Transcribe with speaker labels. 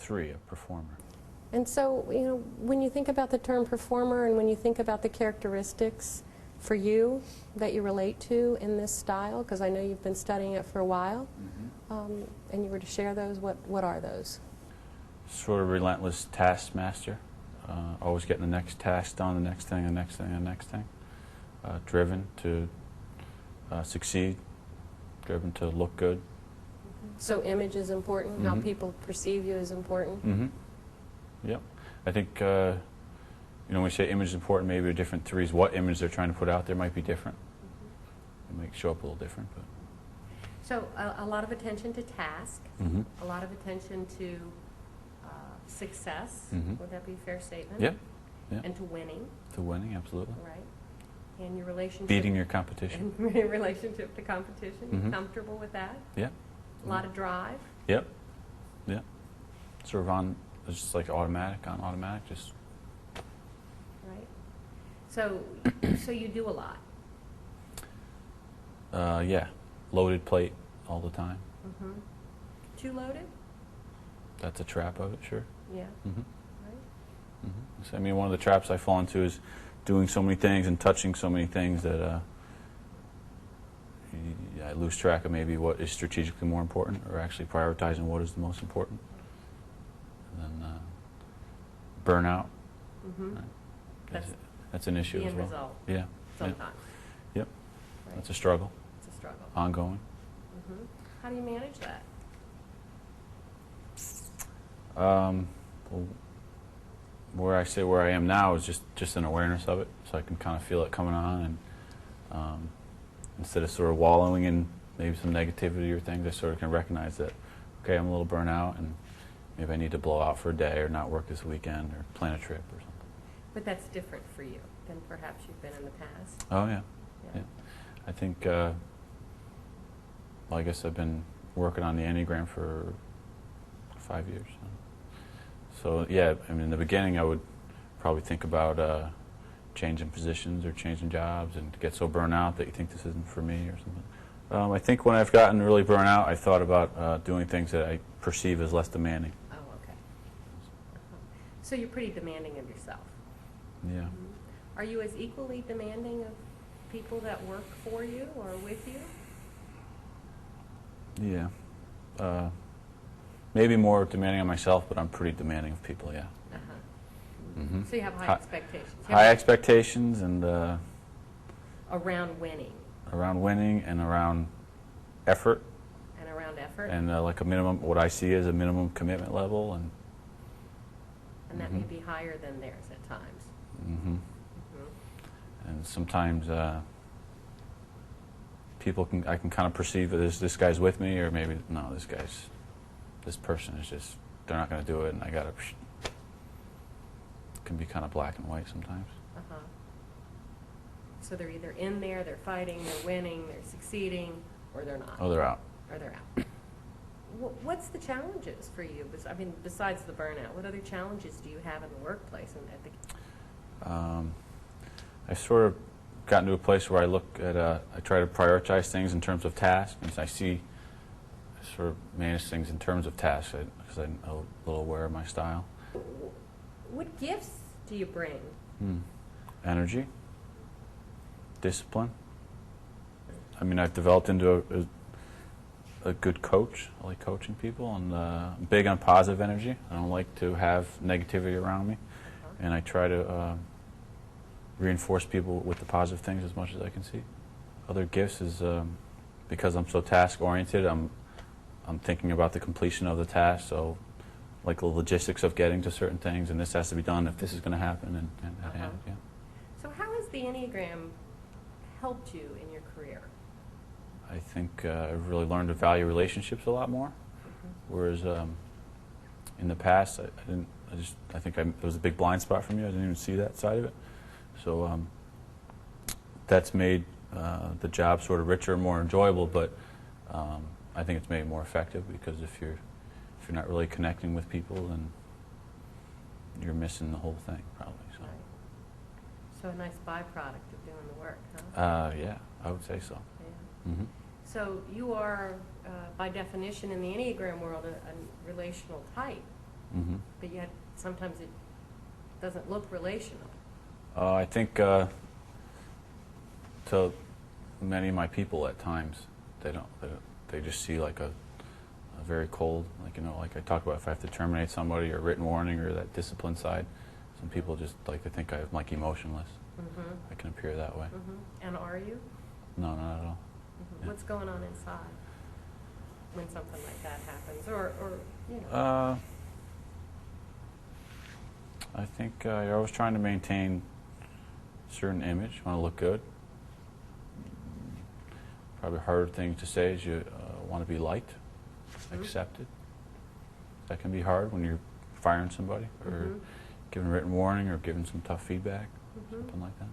Speaker 1: 3, a performer.
Speaker 2: And so, you know, when you think about the term performer and when you think about the characteristics for you that you relate to in this style, because I know you've been studying it for a while, and you were to share those, what are those?
Speaker 1: Sort of relentless taskmaster, always getting the next task done, the next thing, the next thing, the next thing. Driven to succeed, driven to look good.
Speaker 2: So image is important, how people perceive you is important.
Speaker 1: Yep. I think, you know, when we say image is important, maybe the different 3s, what image they're trying to put out there might be different. It might show up a little different. But.
Speaker 2: So a lot of attention to task, a lot of attention to success. Would that be a fair statement?
Speaker 1: Yep. Yeah.
Speaker 2: And to winning.
Speaker 1: To winning, absolutely.
Speaker 2: Right. And your relationship.
Speaker 1: Beating your competition.
Speaker 2: And your relationship to competition. You're comfortable with that?
Speaker 1: Yeah.
Speaker 2: A lot of drive.
Speaker 1: Yep. Yeah. Sort of on, it's just like automatic, on automatic, just.
Speaker 2: Right. So, so you do a lot.
Speaker 1: Yeah. Loaded plate all the time.
Speaker 2: Too loaded?
Speaker 1: That's a trap of it, sure.
Speaker 2: Yeah.
Speaker 1: Mm-hmm.
Speaker 2: Right.
Speaker 1: So, I mean, one of the traps I fall into is doing so many things and touching so many things that I lose track of maybe what is strategically more important, or actually prioritizing what is the most important. And then burnout. Right? That's an issue
Speaker 2: the
Speaker 1: as well.
Speaker 2: end result.
Speaker 1: Yeah.
Speaker 2: Sometimes.
Speaker 1: Yep.
Speaker 2: Right.
Speaker 1: That's a struggle.
Speaker 2: It's a struggle.
Speaker 1: Ongoing.
Speaker 2: How do you manage that?
Speaker 1: Well, where I am now is just an awareness of it, so I can kind of feel it coming on, and instead of sort of wallowing in maybe some negativity or things, I sort of can recognize that, okay, I'm a little burnt out, and maybe I need to blow out for a day or not work this weekend or plan a trip or something.
Speaker 2: But that's different for you than perhaps you've been in the past.
Speaker 1: Oh, yeah. Yeah. I think, well, I guess I've been working on the Enneagram for 5 years. So, yeah, I mean, in the beginning I would probably think about changing positions or changing jobs and get so burnt out that you think this isn't for me or something. I think when I've gotten really burnt out, I thought about doing things that I perceive as less demanding.
Speaker 2: Oh, okay. So you're pretty demanding of yourself.
Speaker 1: Yeah.
Speaker 2: Are you as equally demanding of people that work for you or with you?
Speaker 1: Yeah. Maybe more demanding on myself, but I'm pretty demanding of people, yeah.
Speaker 2: So you have high expectations.
Speaker 1: High expectations and...
Speaker 2: around winning.
Speaker 1: Around winning and around effort.
Speaker 2: And around effort.
Speaker 1: And like a minimum, what I see as a minimum commitment level. And
Speaker 2: that may be higher than theirs at times.
Speaker 1: And sometimes I can kind of perceive that this guy's with me, or maybe, no, this person is just, they're not going to do it, and I got to, it can be kind of black and white sometimes.
Speaker 2: So they're either in there, they're fighting, they're winning, they're succeeding, or they're not.
Speaker 1: Oh, they're out.
Speaker 2: Or they're out. What's the challenges for you? I mean, besides the burnout, what other challenges do you have in the workplace?
Speaker 1: I've sort of gotten to a place where I look at, I try to prioritize things in terms of tasks, and I sort of manage things in terms of tasks, because I'm a little aware of my style.
Speaker 2: What gifts do you bring?
Speaker 1: Energy, discipline. I mean, I've developed into a good coach. I like coaching people, and I'm big on positive energy. I don't like to have negativity around me, and I try to reinforce people with the positive things as much as I can see. Other gifts is because I'm so task-oriented, I'm thinking about the completion of the task, so like the logistics of getting to certain things, and this has to be done if this is going to happen, and yeah.
Speaker 2: So how has the Enneagram helped you in your career?
Speaker 1: I think I've really learned to value relationships a lot more, whereas in the past I think it was a big blind spot for me. I didn't even see that side of it. So that's made the job sort of richer and more enjoyable, but I think it's made it more effective, because if you're not really connecting with people, then you're missing the whole thing, probably. So.
Speaker 2: Right. So a nice byproduct of doing the work, huh?
Speaker 1: Yeah, I would say so.
Speaker 2: Yeah. So you are, by definition in the Enneagram world, a relational type.
Speaker 1: Mm-hmm.
Speaker 2: but yet sometimes it doesn't look relational.
Speaker 1: I think to many of my people at times, they just see like a very cold, like, you know, like I talk about, if I have to terminate somebody, or written warning, or that discipline side, some people just like to think I'm like emotionless.
Speaker 2: Mm-hmm.
Speaker 1: I can appear that way.
Speaker 2: Mm-hmm. And are you?
Speaker 1: No, not at all.
Speaker 2: Mm-hmm.
Speaker 1: Yeah.
Speaker 2: What's going on inside when something like that happens, or you know?
Speaker 1: I think you're always trying to maintain a certain image, want to look good. Probably a harder thing to say is you want to be liked, accepted. That can be hard when you're firing somebody, or
Speaker 2: Mm-hmm.
Speaker 1: giving written warning, or giving some tough feedback,
Speaker 2: Mm-hmm.
Speaker 1: something like that.